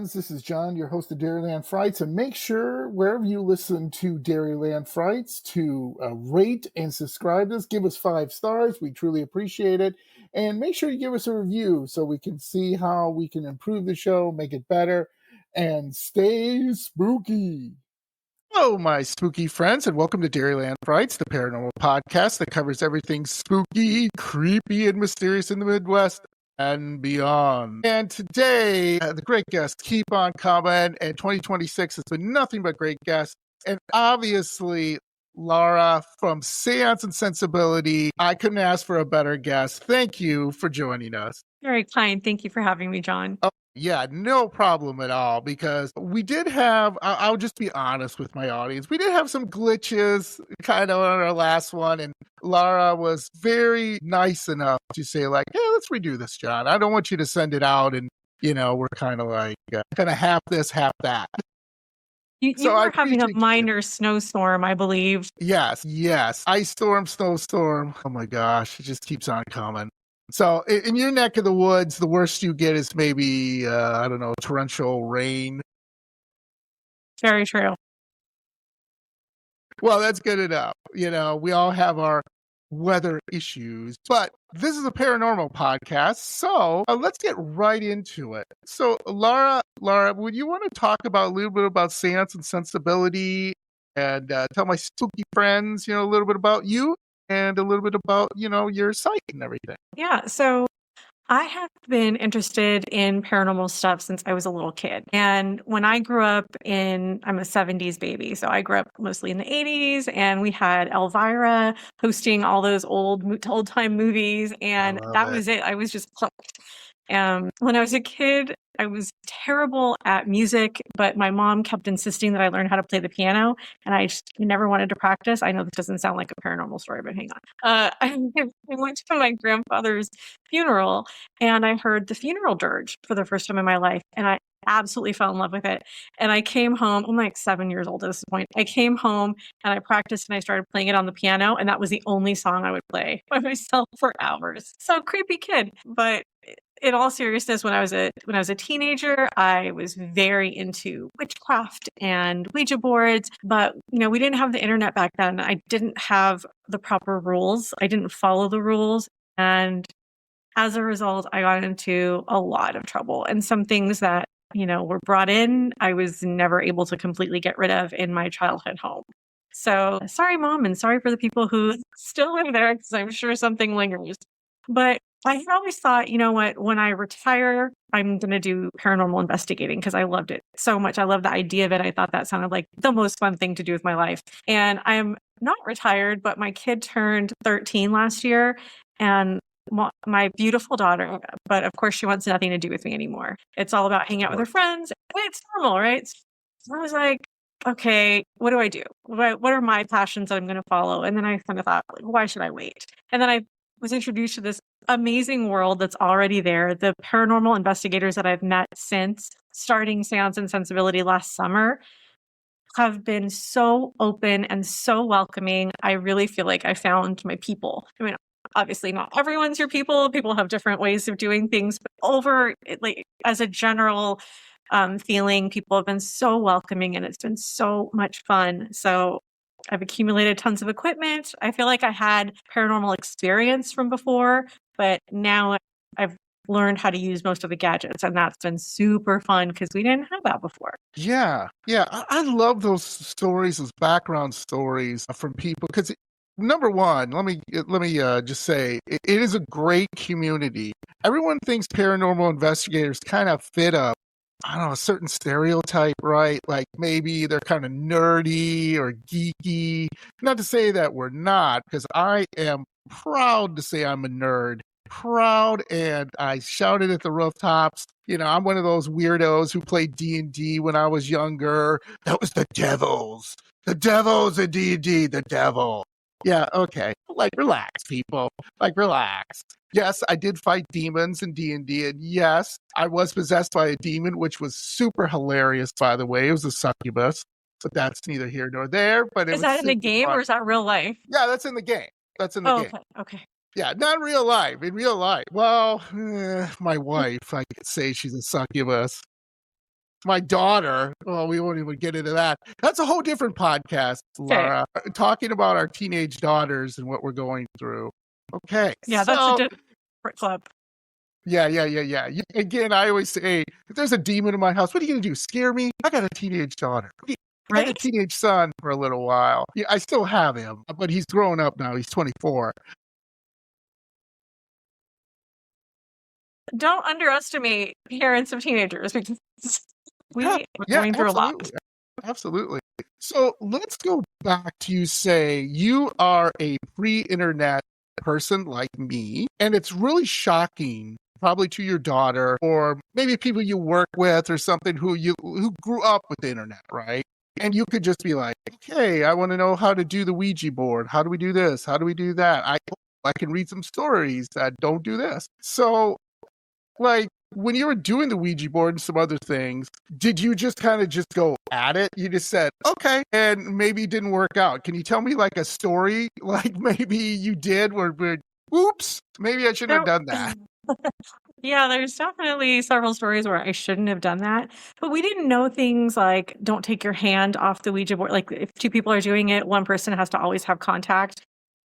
friends. This is John, your host of Dairyland Frights. And make sure, wherever you listen to Dairyland Frights, to rate and subscribe us. Give us 5 stars. We truly appreciate it. And make sure you give us a review so we can see how we can improve the show, make it better, and stay spooky. Hello, my spooky friends, and welcome to Dairyland Frights, the paranormal podcast that covers everything spooky, creepy, and mysterious in the Midwest and beyond. And today, the great guests keep on coming, and 2026 has been nothing but great guests. And obviously, Lara from Seance and Sensibility. I couldn't ask for a better guest. Thank you for joining us. Very kind. Thank you for having me, John. Oh, yeah, no problem at all, because we did have, I'll just be honest with my audience, we did have some glitches kind of on our last one, and Lara was very nice enough to say, like, hey, let's redo this, John. I don't want you to send it out, and, we're kind of like, kind of half this, half that. You were having a minor snowstorm, I believe. Yes. Ice storm, snowstorm. Oh my gosh, it just keeps on coming. So in your neck of the woods, the worst you get is maybe, I don't know, torrential rain. Very true. Well, that's good enough. We all have our weather issues, but this is a paranormal podcast, so let's get right into it. So Lara, would you want to talk about a little bit about Seance and Sensibility and tell my spooky friends, a little bit about you and a little bit about, your site and everything? Yeah, so I have been interested in paranormal stuff since I was a little kid. And when I grew up I'm a 70s baby, so I grew up mostly in the 80s, and we had Elvira hosting all those old-time movies, and that was it. I was just hooked. When I was a kid, I was terrible at music, but my mom kept insisting that I learn how to play the piano, and I just never wanted to practice. I know this doesn't sound like a paranormal story, but hang on. I went to my grandfather's funeral, and I heard the funeral dirge for the first time in my life, and I absolutely fell in love with it. And I came home, I'm like 7 years old at this point. I came home and I practiced and I started playing it on the piano, and that was the only song I would play by myself for hours. So creepy kid, but in all seriousness, when I was a teenager, I was very into witchcraft and Ouija boards, but we didn't have the internet back then. I didn't have the proper rules. I didn't follow the rules, and as a result, I got into a lot of trouble. And some things that were brought in, I was never able to completely get rid of in my childhood home. So sorry, Mom, and sorry for the people who still live there, because I'm sure something lingers. But I had always thought, when I retire, I'm going to do paranormal investigating because I loved it so much. I love the idea of it. I thought that sounded like the most fun thing to do with my life. And I am not retired, but my kid turned 13 last year, and my beautiful daughter, but of course she wants nothing to do with me anymore. It's all about hanging out with her friends. It's normal, right? So I was like, okay, what do I do? What are my passions that I'm going to follow? And then I kind of thought, why should I wait? And then I was introduced to this amazing world that's already there. The paranormal investigators that I've met since starting Seance and Sensibility last summer have been so open and so welcoming. I really feel like I found my people. I mean, obviously not everyone's your people. People have different ways of doing things, but as a general feeling, people have been so welcoming, and it's been so much fun. So I've accumulated tons of equipment. I feel like I had paranormal experience from before, but now I've learned how to use most of the gadgets, and that's been super fun because we didn't have that before. Yeah. I love those stories, those background stories from people, because number one, let me just say, it is a great community. Everyone thinks paranormal investigators kind of fit a certain stereotype, right? Like maybe they're kind of nerdy or geeky. Not to say that we're not, because I am proud to say I'm a nerd. Proud, and I shouted at the rooftops. I'm one of those weirdos who played D&D when I was younger. That was the devils. The devils in D&D, the devil. Yeah, okay. Relax, people. Relax. Yes, I did fight demons in D&D, and yes, I was possessed by a demon, which was super hilarious, by the way. It was a succubus, but that's neither here nor there. But is that in the game, or is that real life? Yeah, that's in the game. Game. Okay. Yeah, not real life. In real life, well, my wife, I could say she's a succubus. my daughter. Well, we won't even get into that. That's a whole different podcast, Okay. Lara. Talking about our teenage daughters and what we're going through. Okay. Yeah, that's a different club. Yeah. Again, I always say, if there's a demon in my house, what are you going to do? Scare me? I got a teenage daughter. I had a teenage son for a little while. Yeah, I still have him, but he's grown up now. He's 24. Don't underestimate parents of teenagers because we are going through a lot. Absolutely. So let's go back to you say you are a pre-internet person like me, and it's really shocking probably to your daughter or maybe people you work with or something who grew up with the internet, right? And you could just be like, okay, I want to know how to do the Ouija board. How do we do this? How do we do that? I can read some stories that don't do this. So, like, when you were doing the Ouija board and some other things, did you just kind of just go at it? You just said, okay, and maybe it didn't work out. Can you tell me like a story like maybe you did where oops, maybe I shouldn't have done that? Yeah, there's definitely several stories where I shouldn't have done that. But we didn't know things like don't take your hand off the Ouija board. Like if two people are doing it, one person has to always have contact.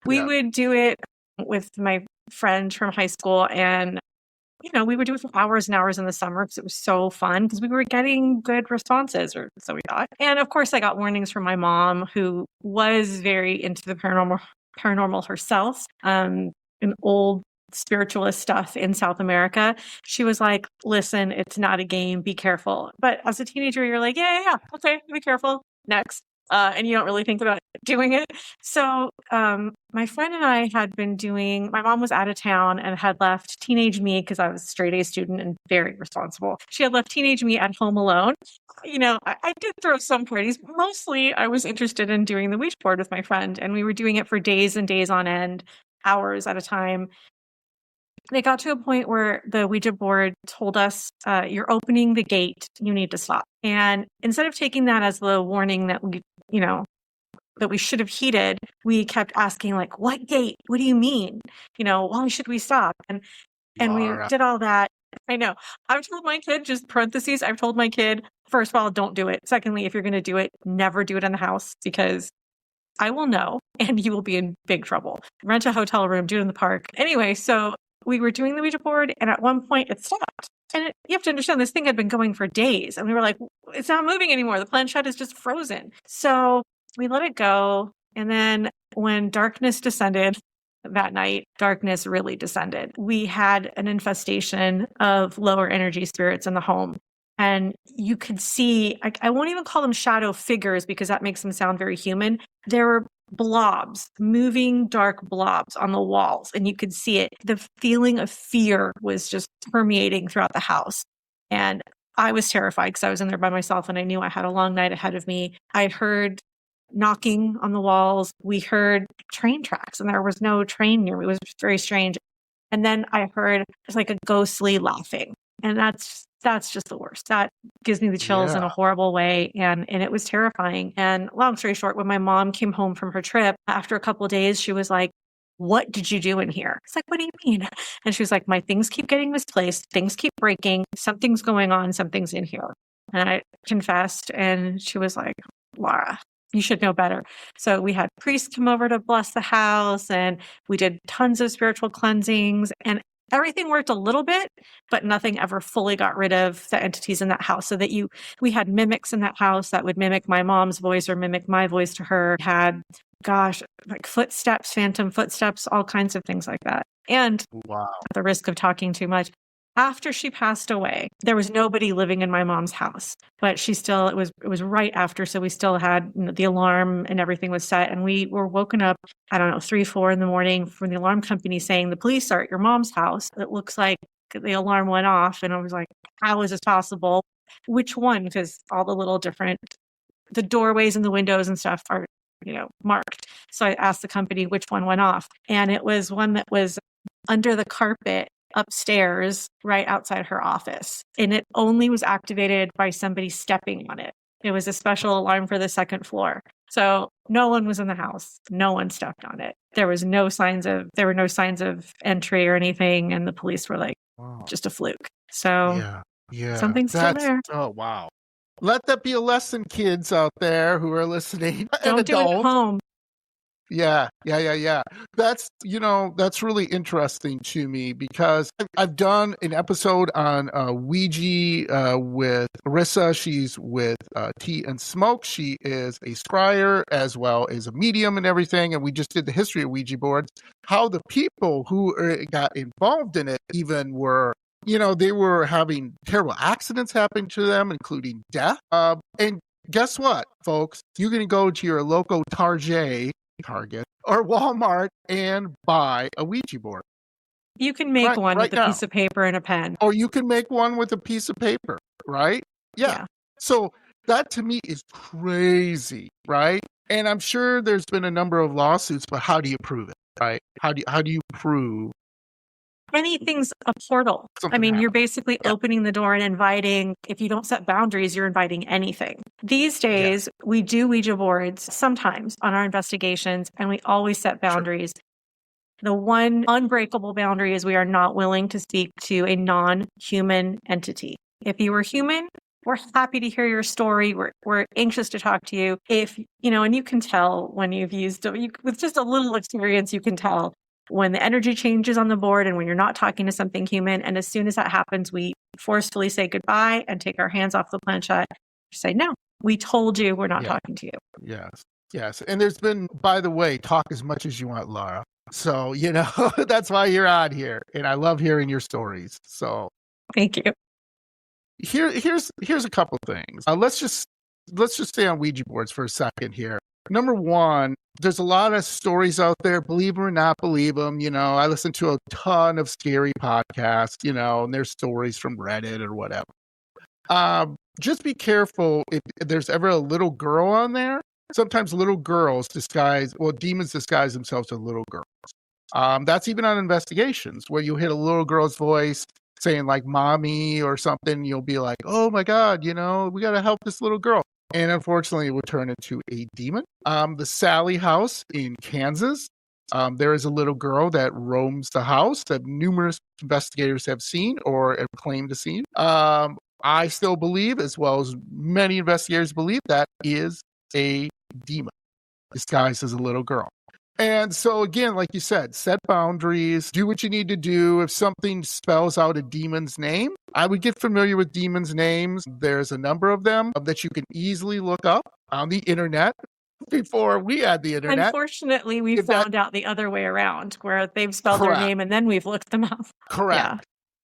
We would do it with my friend from high school, and we would do it for hours and hours in the summer because it was so fun because we were getting good responses, or so we thought. And of course, I got warnings from my mom, who was very into the paranormal herself, an old spiritualist stuff in South America. She was like, listen, it's not a game, be careful. But as a teenager, you're like, yeah, okay, be careful, next. And you don't really think about doing it. So my friend and I had been my mom was out of town and had left teenage me, because I was a straight A student and very responsible. She had left teenage me at home alone. I did throw some parties. Mostly I was interested in doing the Ouija board with my friend, and we were doing it for days and days on end, hours at a time. They got to a point where the Ouija board told us, you're opening the gate, you need to stop. And instead of taking that as the warning that that we should have heeded, we kept asking, like, what gate? What do you mean? Why should we stop? And we did all that. I know. I've told my kid, just parentheses, I've told my kid, first of all, don't do it. Secondly, if you're going to do it, never do it in the house, because I will know and you will be in big trouble. Rent a hotel room, do it in the park. Anyway, so we were doing the Ouija board, and at one point it stopped. And you have to understand, this thing had been going for days, and we were like, it's not moving anymore. The planchette is just frozen. So we let it go. And then when darkness descended that night, darkness really descended. We had an infestation of lower energy spirits in the home. And you could see, I won't even call them shadow figures because that makes them sound very human. There were blobs, moving dark blobs on the walls, and you could see it. The feeling of fear was just permeating throughout the house. And I was terrified because I was in there by myself and I knew I had a long night ahead of me. I heard knocking on the walls. We heard train tracks, and there was no train near me. It was very strange. And then I heard like a ghostly laughing. And that's just the worst. That gives me the chills in a horrible way. And it was terrifying. And long story short, when my mom came home from her trip, after a couple of days, she was like, what did you do in here? It's like, what do you mean? And she was like, my things keep getting misplaced. Things keep breaking. Something's going on. Something's in here. And I confessed, and she was like, Lara, you should know better. So we had priests come over to bless the house, and we did tons of spiritual cleansings, and everything worked a little bit, but nothing ever fully got rid of the entities in that house. So that we had mimics in that house that would mimic my mom's voice or mimic my voice to her. Had, like footsteps, phantom footsteps, all kinds of things like that. And at the risk of talking too much, after she passed away, there was nobody living in my mom's house, but it was right after. So we still had the alarm and everything was set. And we were woken up, I don't know, 3, 4 in the morning from the alarm company saying, the police are at your mom's house. It looks like the alarm went off. And I was like, how is this possible? Which one? Because all the little different, the doorways and the windows and stuff are, marked. So I asked the company which one went off. And it was one that was under the carpet upstairs right outside her office. And it only was activated by somebody stepping on it. It was a special alarm for the second floor. So no one was in the house. No one stepped on it. There were no signs of entry or anything. And the police were like, just a fluke. So something's still there. Oh, wow. Let that be a lesson, kids out there who are listening, and Don't do it at adults. home. Yeah. That's, that's really interesting to me because I've done an episode on Ouija with Marissa. She's with Tea and Smoke. She is a scryer as well as a medium and everything. And we just did the history of Ouija boards, how the people who got involved in it even were, they were having terrible accidents happen to them, including death. And guess what, folks? You can go to your local Target or Walmart and buy a Ouija board. You can make one right with a piece of paper and a pen. Or you can make one with a piece of paper, right? Yeah. So that to me is crazy, right? And I'm sure there's been a number of lawsuits, but how do you prove it, right? How do you prove anything's a portal? I mean, you're basically opening the door and inviting, if you don't set boundaries, you're inviting anything. These days, we do Ouija boards sometimes on our investigations, and we always set boundaries. The one unbreakable boundary is we are not willing to speak to a non-human entity. If you were human, we're happy to hear your story. We're anxious to talk to you. If, and you can tell when you've used, with just a little experience, you can tell when the energy changes on the board and when you're not talking to something human. And as soon as that happens, we forcefully say goodbye and take our hands off the planchette. Say, no, we told you we're not talking to you. Yes. And there's been, by the way, talk as much as you want, Lara. So, that's why you're on here. And I love hearing your stories. So thank you. Here's a couple things. Let's just stay on Ouija boards for a second here. Number one, there's a lot of stories out there, believe them or not believe them. I listen to a ton of scary podcasts, and there's stories from Reddit or whatever. Just be careful if there's ever a little girl on there. Sometimes little girls demons disguise themselves as little girls. That's even on investigations where you hit a little girl's voice saying like mommy or something. You'll be like, oh my God, we got to help this little girl. And unfortunately, it would turn into a demon. The Sally house in Kansas, there is a little girl that roams the house that numerous investigators have seen or have claimed to see. I still believe, as well as many investigators believe, that is a demon disguised as a little girl. And so again, like you said, set boundaries, do what you need to do. If something spells out a demon's name, I would get familiar with demons' names. There's a number of them that you can easily look up on the internet before we had the internet. Unfortunately, we found out the other way around, where they've spelled their name and then we've looked them up. Correct. Yeah.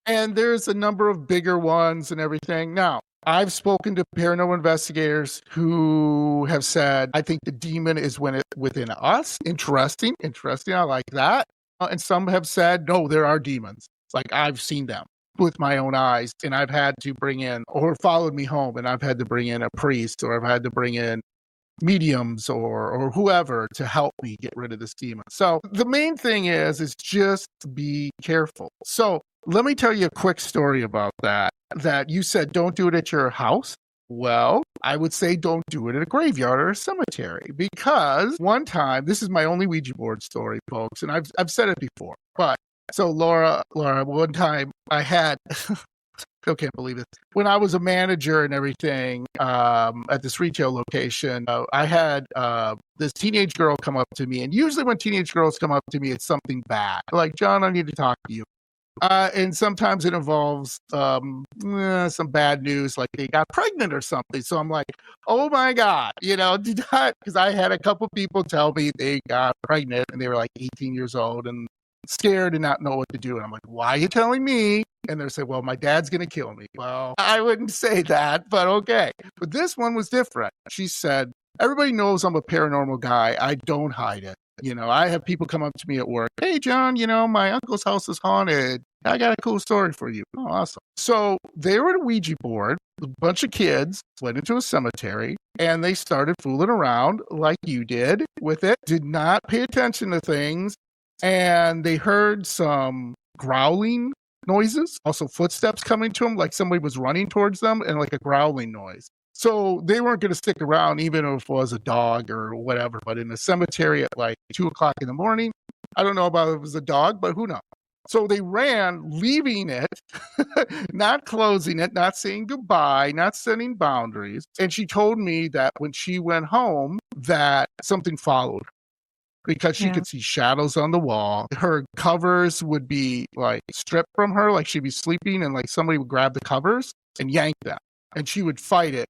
And there's a number of bigger ones and everything. Now, I've spoken to paranormal investigators who have said, I think the demon is within us. Interesting. I like that. And some have said, no, there are demons. Like I've seen them with my own eyes, and I've had to bring in, or followed me home, and I've had to bring in a priest, or I've had to bring in mediums or whoever to help me get rid of this demon. So the main thing is just be careful. So let me tell you a quick story about that you said don't do it at your house. Well, I would say don't do it at a graveyard or a cemetery, because one time, this is my only Ouija board story, folks, and I've said it before, but so Laura, one time I had, I can't believe it. When I was a manager and everything at this retail location, I had this teenage girl come up to me, and usually when teenage girls come up to me, it's something bad. Like, John, I need to talk to you. And sometimes it involves some bad news, like they got pregnant or something. So I'm like, oh my God, because I had a couple people tell me they got pregnant and they were like 18 years old and scared and not know what to do. And I'm like, why are you telling me? And they're saying, well, my dad's going to kill me. Well, I wouldn't say that, but okay. But this one was different. She said, everybody knows I'm a paranormal guy. I don't hide it. I have people come up to me at work. Hey, John, my uncle's house is haunted. I got a cool story for you. Oh, awesome. So they were at a Ouija board. A bunch of kids went into a cemetery and they started fooling around like you did with it. Did not pay attention to things. And they heard some growling noises, also footsteps coming to them, like somebody was running towards them, and like a growling noise. So they weren't going to stick around, even if it was a dog or whatever. But in a cemetery at like 2:00 in the morning, I don't know about if it was a dog, but who knows? So they ran, leaving it, not closing it, not saying goodbye, not setting boundaries. And she told me that when she went home, that something followed because she Yeah. could see shadows on the wall. Her covers would be like stripped from her, like she'd be sleeping and like somebody would grab the covers and yank them and she would fight it,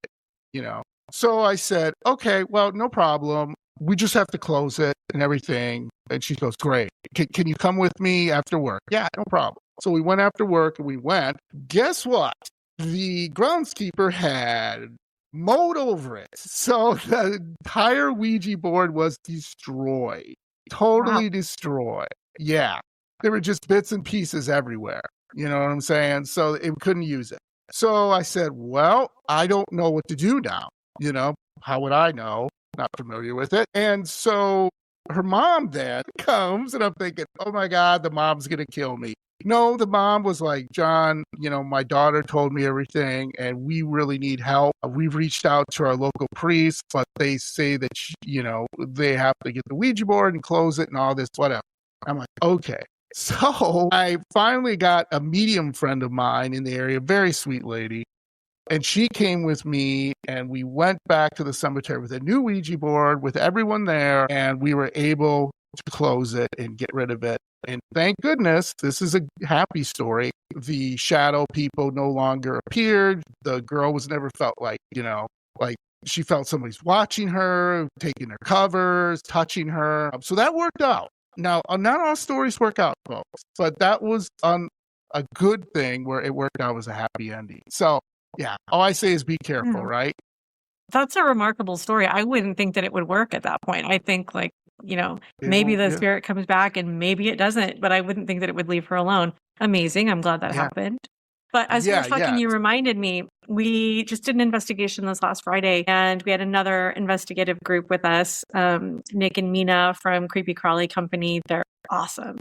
you know. So I said, okay, well, no problem. We just have to close it and everything. And she goes, great. Can you come with me after work? Yeah, no problem. So we went after work and we went. Guess what? The groundskeeper had mowed over it. So the entire Ouija board was destroyed. Totally destroyed. Yeah. There were just bits and pieces everywhere. You know what I'm saying? So it couldn't use it. So I said, well, I don't know what to do now. You know, how would I know? Not familiar with it. And so her mom then comes, and I'm thinking, oh my God, the mom's going to kill me. No, the mom was like, John, you know, my daughter told me everything and we really need help. We've reached out to our local priest, but they say that, you know, they have to get the Ouija board and close it and all this, whatever. I'm like, okay. So I finally got a medium friend of mine in the area, very sweet lady. And she came with me and we went back to the cemetery with a new Ouija board with everyone there. And we were able to close it and get rid of it. And thank goodness, this is a happy story. The shadow people no longer appeared. The girl was never felt like, you know, like she felt somebody's watching her, taking her covers, touching her. So that worked out. Now, not all stories work out, folks, but that was a good thing where it worked out as a happy ending. So, yeah, all I say is be careful, right? That's a remarkable story. I wouldn't think that it would work at that point. I think, like, you know, maybe the spirit comes back and maybe it doesn't, but I wouldn't think that it would leave her alone. Amazing. I'm glad that happened. But as you were talking, you reminded me, we just did an investigation this last Friday and we had another investigative group with us, Nick and Mina from Creepy Crawly Company. They're awesome.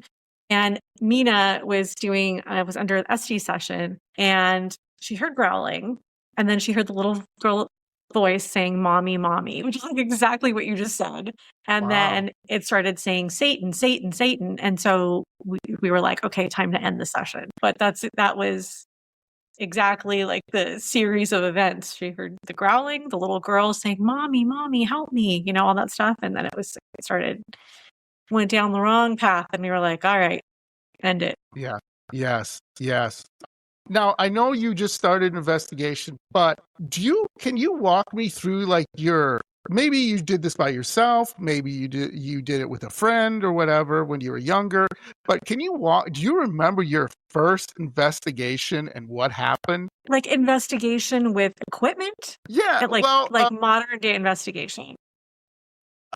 And Mina was was under an SD session and she heard growling and then she heard the little girl voice saying, mommy, mommy, which is like exactly what you just said. And then it started saying Satan, Satan, Satan. And so we were like, okay, time to end the session. But that was exactly like the series of events. She heard the growling, the little girl saying, mommy, mommy, help me, you know, all that stuff. And then went down the wrong path. And we were like, all right, end it. Yeah. Yes. Now, I know you just started an investigation, but can you walk me through like maybe you did this by yourself, maybe you did it with a friend or whatever when you were younger, but do you remember your first investigation and what happened? Like investigation with equipment? Yeah, like modern day investigation.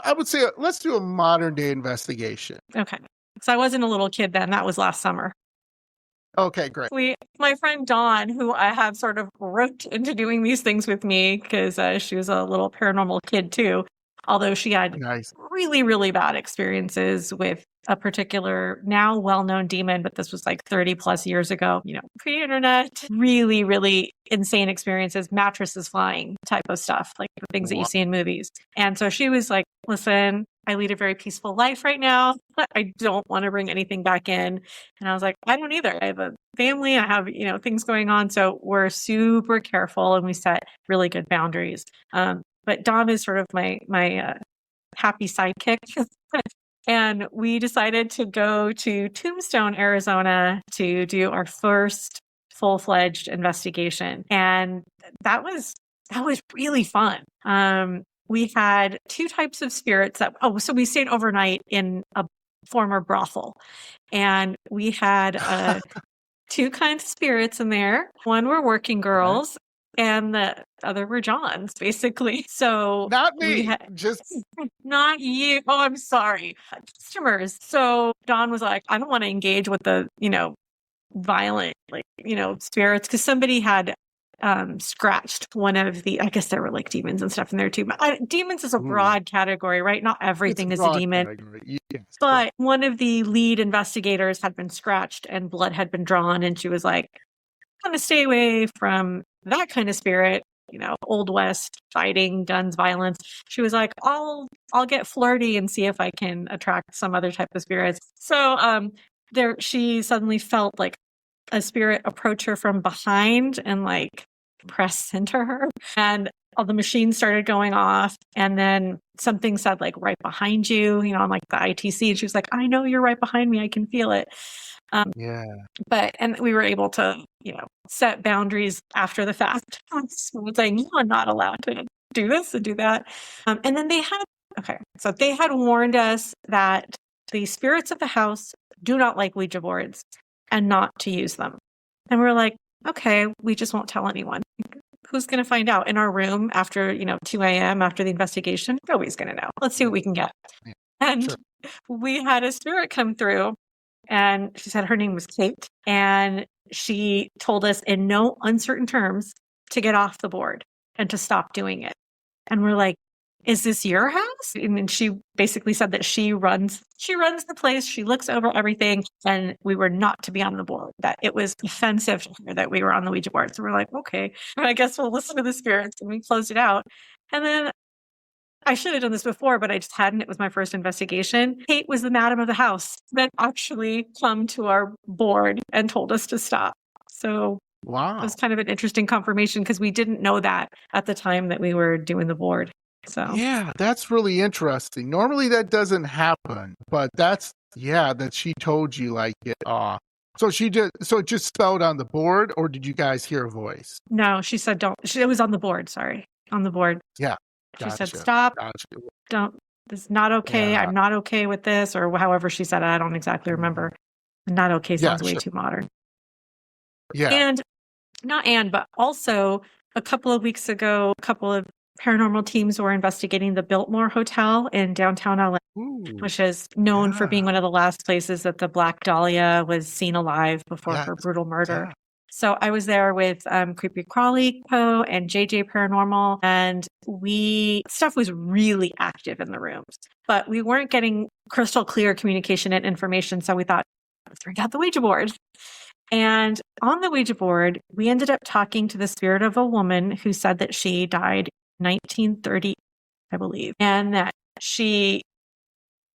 I would say let's do a modern day investigation. Okay. So I wasn't a little kid then, that was last summer. Okay, great. My friend Dawn, who I have sort of roped into doing these things with me because she was a little paranormal kid too, although she had really, really bad experiences with a particular now well-known demon, but this was like 30 plus years ago, you know, pre-internet, really, really insane experiences, mattresses flying type of stuff, like the things that you see in movies. And so she was like, listen, I lead a very peaceful life right now. I don't want to bring anything back in. And I was like, I don't either. I have a family. I have, you know, things going on. So we're super careful and we set really good boundaries. But Dawn is sort of my happy sidekick. And we decided to go to Tombstone, Arizona to do our first full-fledged investigation. And that was really fun. We had two types of spirits so we stayed overnight in a former brothel. And we had two kinds of spirits in there. One were working girls. And the other were Johns, basically. So not me, just not you. Oh, I'm sorry. Customers. So Dawn was like, I don't want to engage with the, you know, violent, like, you know, spirits because somebody had scratched one of the, I guess there were like demons and stuff in there too. But demons is a broad category, right? Not everything is a demon. Yes, but one of the lead investigators had been scratched and blood had been drawn, and she was like, I'm gonna stay away from that kind of spirit, you know, Old West fighting, guns, violence. She was like, I'll get flirty and see if I can attract some other type of spirits. So she suddenly felt like a spirit approach her from behind and like press into her, and all the machines started going off, and then something said like right behind you, on like the ITC, and she was like, I know you're right behind me, I can feel it. Yeah. And we were able to, set boundaries after the fact. Saying you are not allowed to do this and do that. And then they had warned us that the spirits of the house do not like Ouija boards and not to use them. And we're like, okay, we just won't tell anyone. Who's going to find out in our room after, 2 a.m. after the investigation? Nobody's going to know. Let's see what we can get. Yeah. And Sure. we had a spirit come through, and she said her name was Kate. And she told us in no uncertain terms to get off the board and to stop doing it. And we're like, is this your house? And she basically said that she runs the place. She looks over everything. And we were not to be on the board, that it was offensive to her that we were on the Ouija board. So we're like, okay, I guess we'll listen to the spirits. And we closed it out. And then I should have done this before, but I just hadn't. It was my first investigation. Kate was the madam of the house that actually come to our board and told us to stop. So Wow. it was kind of an interesting confirmation because we didn't know that at the time that we were doing the board. So yeah, that's really interesting. Normally that doesn't happen, but that she told you like it. So it just spelled on the board, or did you guys hear a voice? No, she said don't. It was on the board. Sorry, on the board. Yeah. She said, Gotcha. stop, Gotcha. don't, this is not okay. Yeah. I'm not okay with this, or however she said it. I don't exactly remember. Not okay sounds way too modern. Yeah. But also a couple of weeks ago, a couple of paranormal teams were investigating the Biltmore Hotel in downtown LA, which is known for being one of the last places that the Black Dahlia was seen alive before her brutal murder. Yeah. So I was there with Creepy Crawly Co. and JJ Paranormal, and stuff was really active in the rooms, but we weren't getting crystal clear communication and information. So we thought, let's bring out the Ouija board. And on the Ouija board, we ended up talking to the spirit of a woman who said that she died in 1930, I believe, and that she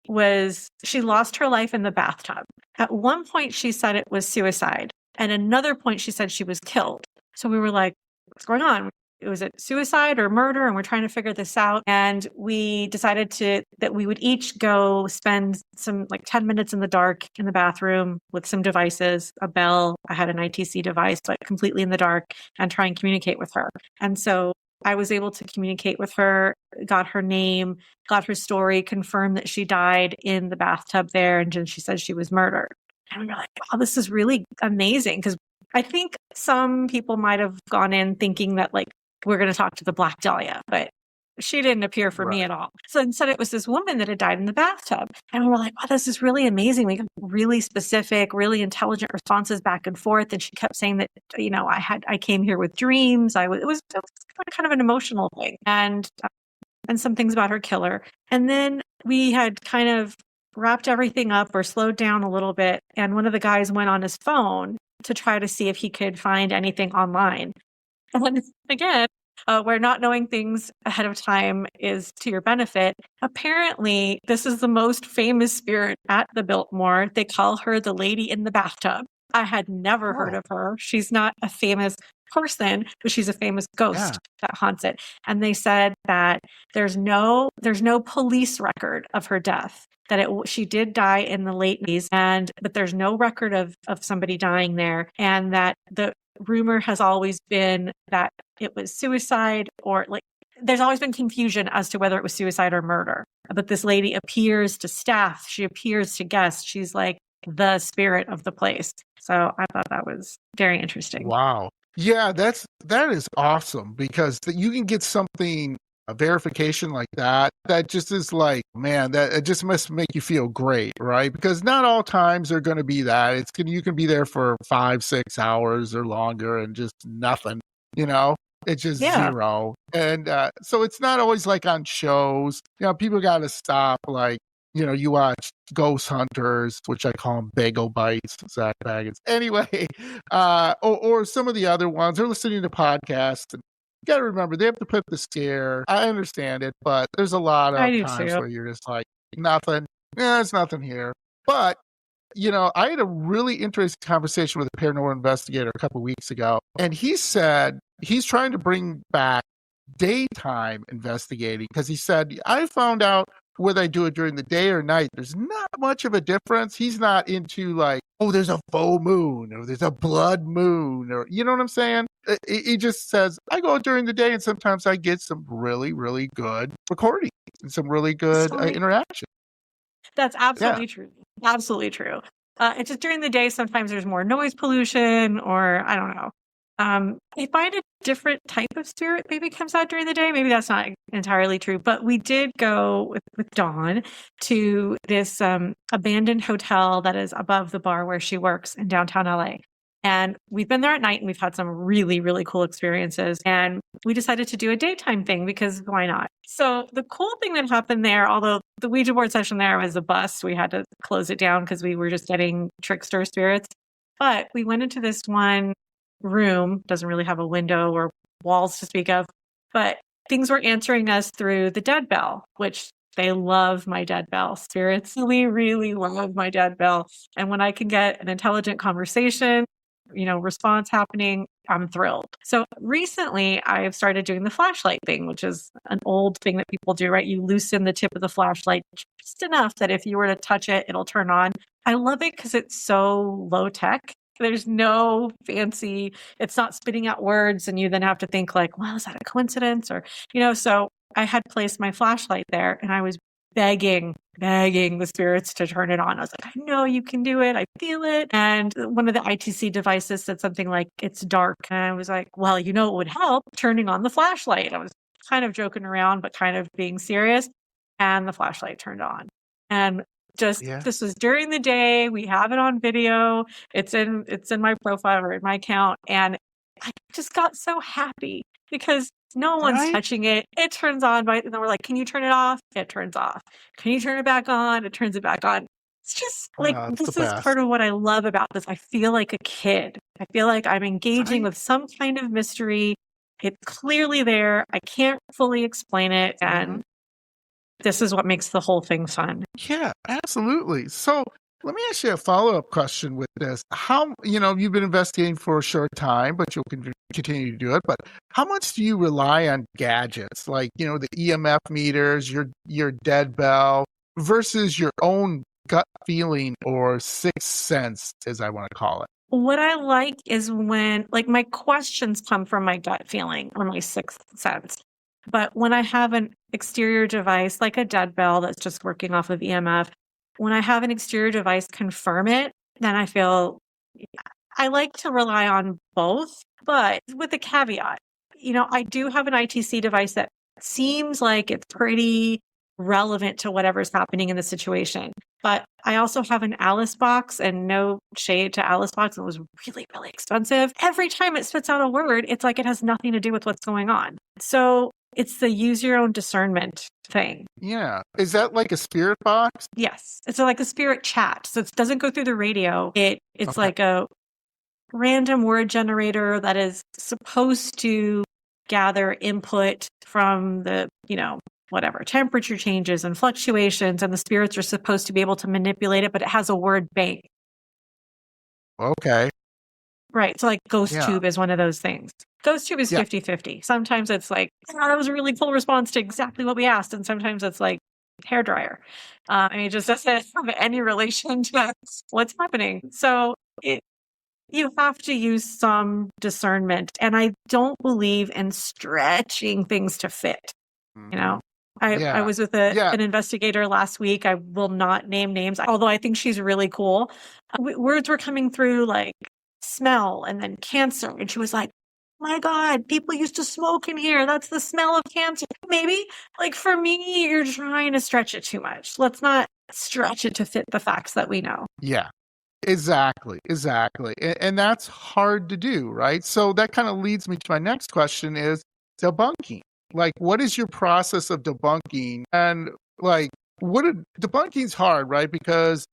lost her life in the bathtub. At one point, she said it was suicide. And another point, she said she was killed. So we were like, what's going on? Was it suicide or murder? And we're trying to figure this out. And we decided that we would each go spend some 10 minutes in the dark in the bathroom with some devices, a bell. I had an ITC device, but completely in the dark, and try and communicate with her. And so I was able to communicate with her, got her name, got her story, confirmed that she died in the bathtub there. And then she said she was murdered. And we were like, wow, this is really amazing. Because I think some people might have gone in thinking that we're going to talk to the Black Dahlia, but she didn't appear for me at all. So instead it was this woman that had died in the bathtub. And we were like, wow, this is really amazing. We got really specific, really intelligent responses back and forth. And she kept saying that, I came here with dreams. It was kind of an emotional thing. And some things about her killer. And then we had kind of wrapped everything up or slowed down a little bit. And one of the guys went on his phone to try to see if he could find anything online. And again, where not knowing things ahead of time is to your benefit. Apparently, this is the most famous spirit at the Biltmore. They call her the lady in the bathtub. I had never heard of her. She's not a famous person, but she's a famous ghost that haunts it. And they said that there's no police record of her death. That she did die in the late 90s, but there's no record of somebody dying there, and that the rumor has always been that it was suicide, or there's always been confusion as to whether it was suicide or murder. But this lady appears to staff, she appears to guests. She's like the spirit of the place. So I thought that was very interesting. Wow. Yeah, that is awesome, because you can get something, a verification like that just is like, man, that it just must make you feel great, right? Because not all times are going to be that. You can be there for 5-6 hours or longer and just nothing, it's just zero. And so it's not always like on shows. People got to stop. You watch Ghost Hunters, which I call them bagel bites, Zach Baggins. Anyway, or some of the other ones. They're listening to podcasts. And you got to remember, they have to put the scare. I understand it, but there's a lot of times where you're just like, nothing. There's nothing here. But I had a really interesting conversation with a paranormal investigator a couple of weeks ago, and he said he's trying to bring back daytime investigating because he said, I found out whether I do it during the day or night, there's not much of a difference. He's not into like, oh, there's a full moon or there's a blood moon or, you know what I'm saying? He just says, I go during the day and sometimes I get some really, really good recordings and some really good interaction. That's absolutely true. Absolutely true. It's just during the day, sometimes there's more noise pollution or I don't know. I find a different type of spirit maybe comes out during the day. Maybe that's not entirely true, but we did go with Dawn to this abandoned hotel that is above the bar where she works in downtown LA. And we've been there at night and we've had some really, really cool experiences. And we decided to do a daytime thing because why not? So the cool thing that happened there, although the Ouija board session there was a bust, we had to close it down because we were just getting trickster spirits. But we went into this one room, doesn't really have a window or walls to speak of, but things were answering us through the dead bell, which they love my dead bell. Spirits really, really love my dead bell. And when I can get an intelligent conversation, response happening, I'm thrilled. So recently I've started doing the flashlight thing, which is an old thing that people do, right? You loosen the tip of the flashlight just enough that if you were to touch it, it'll turn on. I love it because it's so low tech. There's no fancy, it's not spitting out words and you then have to think like, well, is that a coincidence? Or, so I had placed my flashlight there and I was begging the spirits to turn it on. I was like, I know you can do it. I feel it. And one of the ITC devices said something like, it's dark. And I was like, well, it would help turning on the flashlight. I was kind of joking around, but kind of being serious. And the flashlight turned on. And this was during the day. We have it on video. It's in my profile or in my account. And I just got so happy because no one's touching it. It turns on, and then we're like, can you turn it off? It turns off. Can you turn it back on? It turns it back on. It's just like, this is part of what I love about this. I feel like a kid. I feel like I'm engaging with some kind of mystery. It's clearly there. I can't fully explain it. And this is what makes the whole thing fun. Yeah, absolutely. So let me ask you a follow-up question with this. How, you've been investigating for a short time, but you'll continue to do it. But how much do you rely on gadgets like, the EMF meters, your dead bell versus your own gut feeling or sixth sense, as I want to call it? What I like is when, my questions come from my gut feeling or my sixth sense. But when I have an exterior device, like a dead bell that's just working off of EMF, when I have an exterior device confirm it, then I like to rely on both, but with a caveat. I do have an ITC device that seems like it's pretty relevant to whatever's happening in the situation. But I also have an Alice box, and no shade to Alice box. It was really, really expensive. Every time it spits out a word, it's like it has nothing to do with what's going on. So it's the use your own discernment thing. Yeah. Is that like a spirit box? Yes. It's like a spirit chat. So it doesn't go through the radio. It's like a random word generator that is supposed to gather input from the, whatever, temperature changes and fluctuations, and the spirits are supposed to be able to manipulate it, but it has a word bank. Okay. Right. So like Ghost Tube is one of those things. Ghost Tube is 50-50. Sometimes it's like, that was a really cool response to exactly what we asked. And sometimes it's like hairdryer. It just doesn't have any relation to what's happening. So you have to use some discernment. And I don't believe in stretching things to fit. I was with an investigator last week. I will not name names, although I think she's really cool. Words were coming through like smell and then cancer. And she was like, my God, people used to smoke in here. That's the smell of cancer. Maybe for me, you're trying to stretch it too much. Let's not stretch it to fit the facts that we know. Yeah. Exactly. And that's hard to do, right? So that kind of leads me to my next question is debunking. What is your process of debunking? And debunking's hard, right? Because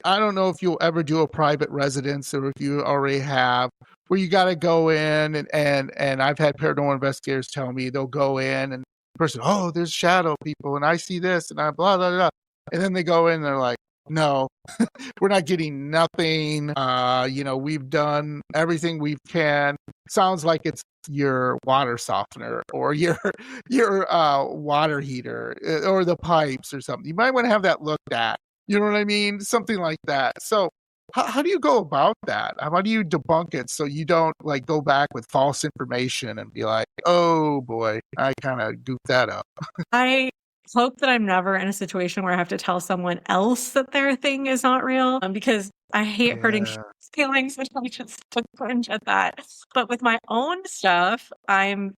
I don't know if you'll ever do a private residence or if you already have, where you got to go in and I've had paranormal investigators tell me they'll go in and the person, oh, there's shadow people and I see this and I blah, blah, blah. And then they go in and they're like, no, we're not getting nothing. We've done everything we can. Sounds like it's your water softener or your water heater or the pipes or something. You might want to have that looked at. You know what I mean? Something like that. So how do you go about that? How do you debunk it so you don't like go back with false information and be like, oh boy, I kind of goofed that up. I hope that I'm never in a situation where I have to tell someone else that their thing is not real, because I hate hurting Yeah. feelings, which I just cringe at that. But with my own stuff, I'm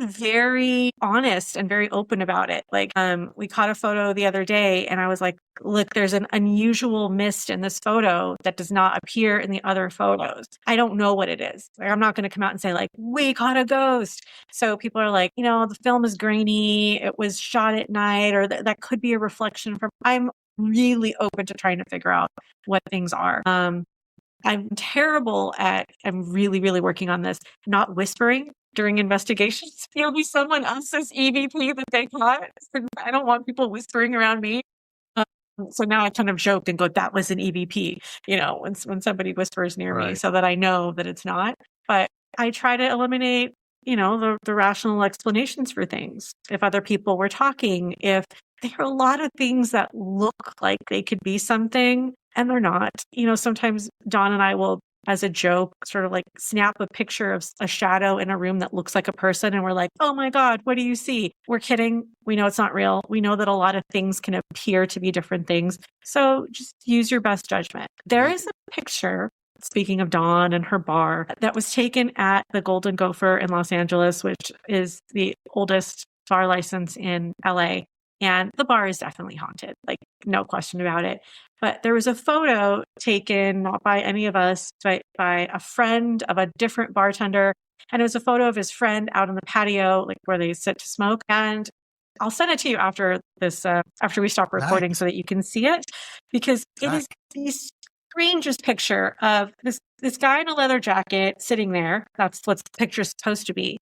very honest and very open about it. Like, we caught a photo the other day and I was like, look, there's an unusual mist in this photo that does not appear in the other photos. I don't know what it is. Like, I'm not going to come out and say like, we caught a ghost. So people are like, the film is grainy. It was shot at night, or that could be a reflection from, I'm really open to trying to figure out what things are. I'm really, really working on this, not whispering during investigations. It'll be someone else's EVP that they caught. I don't want people whispering around me. So now I kind of joke and go, that was an EVP, when somebody whispers near me, Right. so that I know that it's not. But I try to eliminate, the rational explanations for things. If other people were talking, if there are a lot of things that look like they could be something and they're not. Sometimes Dawn and I will, as a joke, sort of like snap a picture of a shadow in a room that looks like a person. And we're like, oh my God, what do you see? We're kidding. We know it's not real. We know that a lot of things can appear to be different things. So just use your best judgment. There is a picture, speaking of Dawn and her bar, that was taken at the Golden Gopher in Los Angeles, which is the oldest bar license in LA. And the bar is definitely haunted, like no question about it. But there was a photo taken, not by any of us, but by a friend of a different bartender. And it was a photo of his friend out on the patio, like where they sit to smoke. And I'll send it to you after this, after we stop recording, Nice. so that you can see it, because it is the strangest picture of this guy in a leather jacket sitting there. That's what the picture's supposed to be.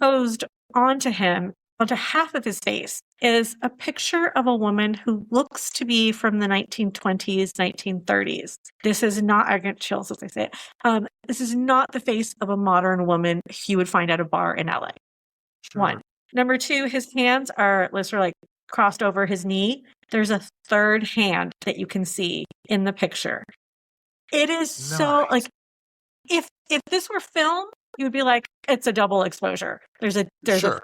Posed onto him, onto half of his face, is a picture of a woman who looks to be from the 1920s, 1930s. This is not, I get chills as I say it. This is not the face of a modern woman you would find at a bar in LA. Sure. One. Number two, his hands are sort of like crossed over his knee. There's a third hand that you can see in the picture. It is so Nice. like, if this were film, you would be like, it's a double exposure. There's Sure.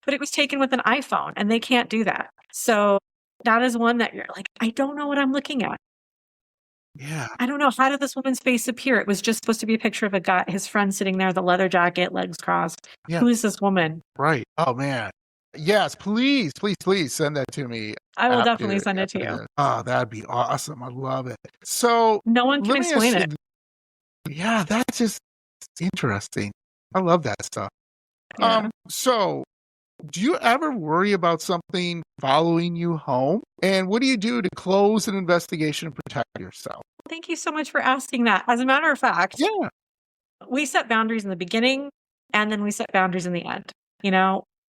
but it was taken with an iPhone and they can't do that. So that is one that you're like, I don't know what I'm looking at. Yeah. I don't know. How did this woman's face appear? It was just supposed to be a picture of a guy, his friend sitting there, the leather jacket, legs crossed. Yeah. Who is this woman? Right. Oh man. Yes, please, please, please send that to me. I will definitely send it to you. Oh, that'd be awesome. I love it. So No one can let me ask explain you, it. yeah, that's just interesting. I love that stuff. Yeah. So do you ever worry about something following you home? And what do you do to close an investigation and protect yourself? Thank you so much for asking that. As a matter of fact, Yeah. we set boundaries in the beginning and then we set boundaries in the end.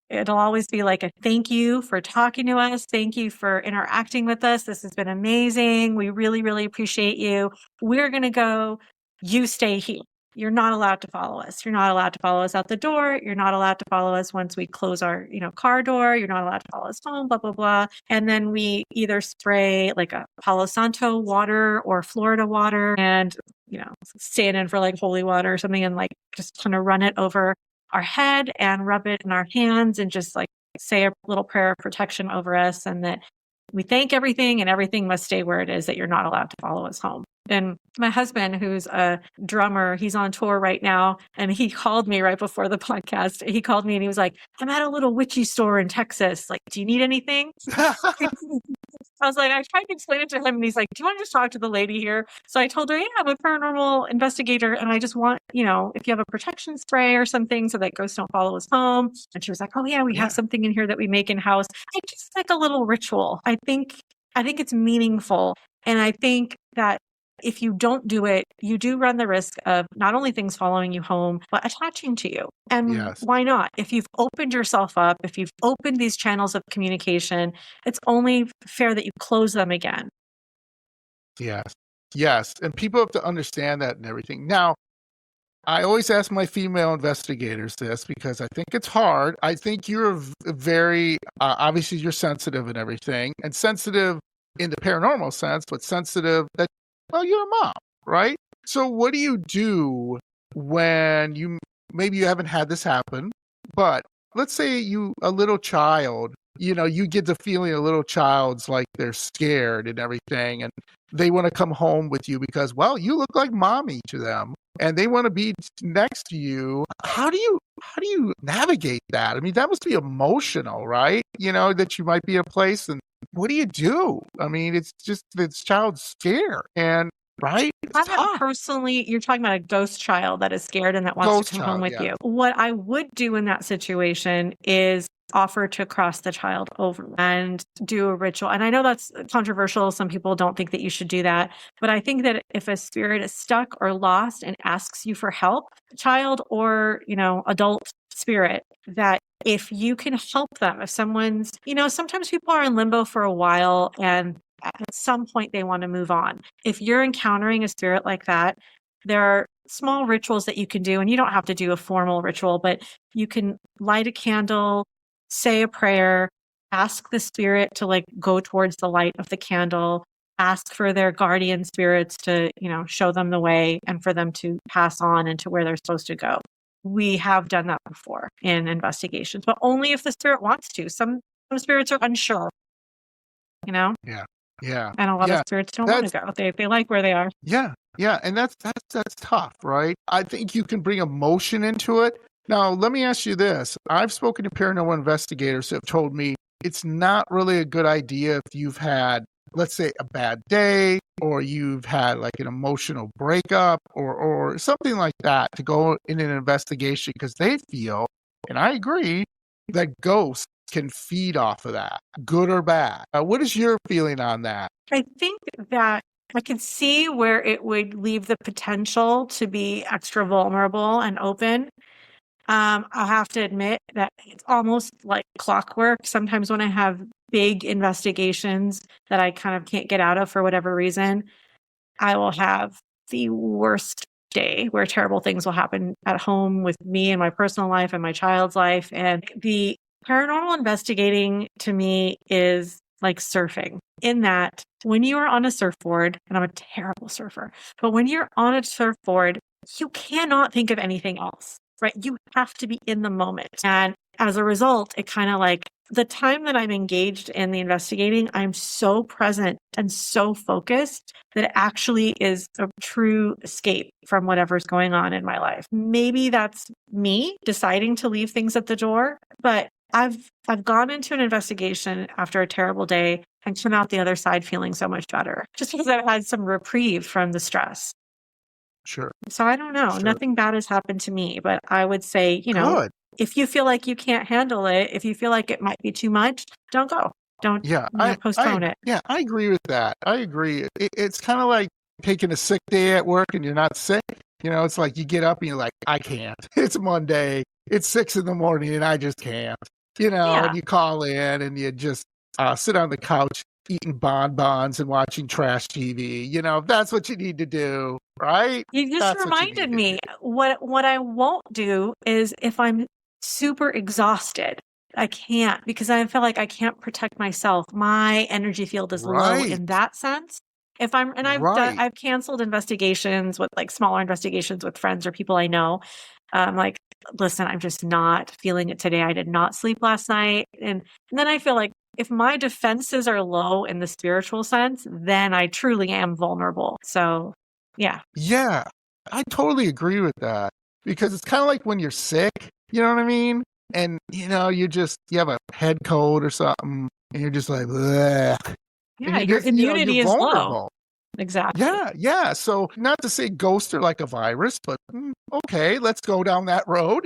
It'll always be like a thank you for talking to us. Thank you for interacting with us. This has been amazing. We really, really appreciate you. We're going to go. You stay here. You're not allowed to follow us. You're not allowed to follow us out the door. You're not allowed to follow us once we close our, car door. You're not allowed to follow us home, blah, blah, blah. And then we either spray like a Palo Santo water or Florida water and, stand in for like holy water or something and like just kind of run it over our head and rub it in our hands and just like say a little prayer of protection over us, and that we thank everything and everything must stay where it is, that you're not allowed to follow us home. And my husband, who's a drummer, he's on tour right now. And he called me right before the podcast. He called me and he was like, I'm at a little witchy store in Texas. Like, do you need anything? I was like, I tried to explain it to him and he's like, do you want to just talk to the lady here? So I told her, yeah, I'm a paranormal investigator and I just want, if you have a protection spray or something so that ghosts don't follow us home. And she was like, oh yeah, we have something in here that we make in house. I just like a little ritual. I think it's meaningful. And I think that if you don't do it, you do run the risk of not only things following you home, but attaching to you. And Yes. why not? If you've opened yourself up, if you've opened these channels of communication, it's only fair that you close them again. Yes. Yes. And people have to understand that and everything. Now, I always ask my female investigators this because I think it's hard. I think you're very, obviously, you're sensitive and everything, and sensitive in the paranormal sense, but sensitive that, well, you're a mom, right? So, what do you do when maybe you haven't had this happen, but let's say a little child, you get the feeling a little child's like they're scared and everything, and they want to come home with you because, well, you look like mommy to them and they want to be next to you. How do you navigate that? I mean, that must be emotional, right? That you might be in a place, and what do you do? I mean, it's just this child's scared, and right? It's I haven't tough. personally, you're talking about a ghost child that is scared and that wants to Ghost come home child, with yeah. you. What I would do in that situation is offer to cross the child over and do a ritual. And I know that's controversial. Some people don't think that you should do that. But I think that if a spirit is stuck or lost and asks you for help, child or, adult spirit, that if you can help them, if someone's, sometimes people are in limbo for a while and at some point they want to move on. If you're encountering a spirit like that, there are small rituals that you can do, and you don't have to do a formal ritual, but you can light a candle, say a prayer, ask the spirit to go towards the light of the candle, ask for their guardian spirits to, show them the way and for them to pass on into where they're supposed to go. We have done that before in investigations, but only if the spirit wants to. Some spirits are unsure, Yeah. Yeah. and a lot of Yeah. spirits don't want to go. They like where they are. Yeah. Yeah. And that's tough, right? I think you can bring emotion into it. Now, let me ask you this. I've spoken to paranormal investigators who have told me it's not really a good idea if you've had, let's say, a bad day, or you've had like an emotional breakup or something like that, to go in an investigation, because they feel, and I agree, that ghosts can feed off of that, good or bad. What is your feeling on that? I think that I can see where it would leave the potential to be extra vulnerable and open. I'll have to admit that it's almost like clockwork. Sometimes when I have big investigations that I kind of can't get out of for whatever reason, I will have the worst day where terrible things will happen at home with me and my personal life and my child's life. And the paranormal investigating to me is like surfing, in that when you are on a surfboard, and I'm a terrible surfer, but when you're on a surfboard, you cannot think of anything else, right? You have to be in the moment. And as a result, it kind of like the time that I'm engaged in the investigating, I'm so present and so focused that it actually is a true escape from whatever's going on in my life. Maybe that's me deciding to leave things at the door, but I've gone into an investigation after a terrible day and come out the other side feeling so much better, just because I've had some reprieve from the stress. Sure. So I don't know. Sure. Nothing bad has happened to me, but I would say, Good. if you feel like you can't handle it, if you feel like it might be too much, don't go. Don't Yeah, postpone it. yeah, I agree with that. I agree. It's kind of like taking a sick day at work and you're not sick. It's like you get up and you're like, I can't. It's Monday. It's 6 a.m. and I just can't. Yeah. And you call in and you just sit on the couch eating bonbons and watching trash TV. If that's what you need to do, right? You just That's what you reminded need to me, do. what I won't do is if I'm super exhausted, I can't, because I feel like I can't protect myself. My energy field is low Right. in that sense. If I'm, and Right. I've canceled investigations with smaller investigations with friends or people I know. Like, listen, I'm just not feeling it today. I did not sleep last night. And then I feel like if my defenses are low in the spiritual sense, then I truly am vulnerable. So yeah. Yeah, I totally agree with that, because it's kind of like when you're sick, you know what I mean? And you have a head cold or something, and you're just like, "Bleh," and Yeah, you're your just, you're immunity is low. vulnerable. Exactly. Yeah, yeah. So not to say ghosts are like a virus, but okay, let's go down that road.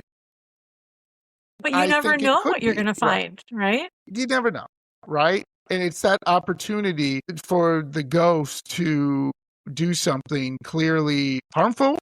But you I never think it know could what you're be, gonna right? find, right? You never know, right? And it's that opportunity for the ghost to do something clearly harmful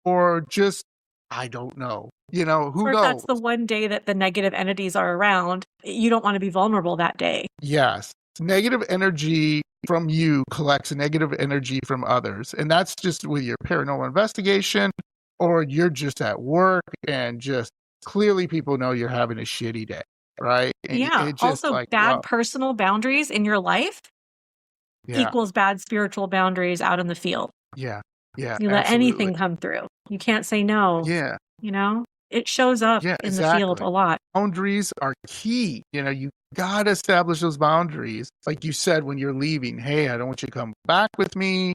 or just, I don't know. Who Or if knows? that's the one day that the negative entities are around, you don't want to be vulnerable that day. Yes. Negative energy from you collects negative energy from others. And that's just with your paranormal investigation, or you're just at work and just clearly people know you're having a shitty day, right? And Yeah. it just Also, like, bad wow. personal boundaries in your life Yeah. equals bad spiritual boundaries out in the field. Yeah. Yeah. You let Absolutely. anything come through. You can't say no. Yeah. It shows up Yeah. in the field Exactly. a lot. Boundaries are key. You got to establish those boundaries. Like you said, when you're leaving, hey, I don't want you to come back with me,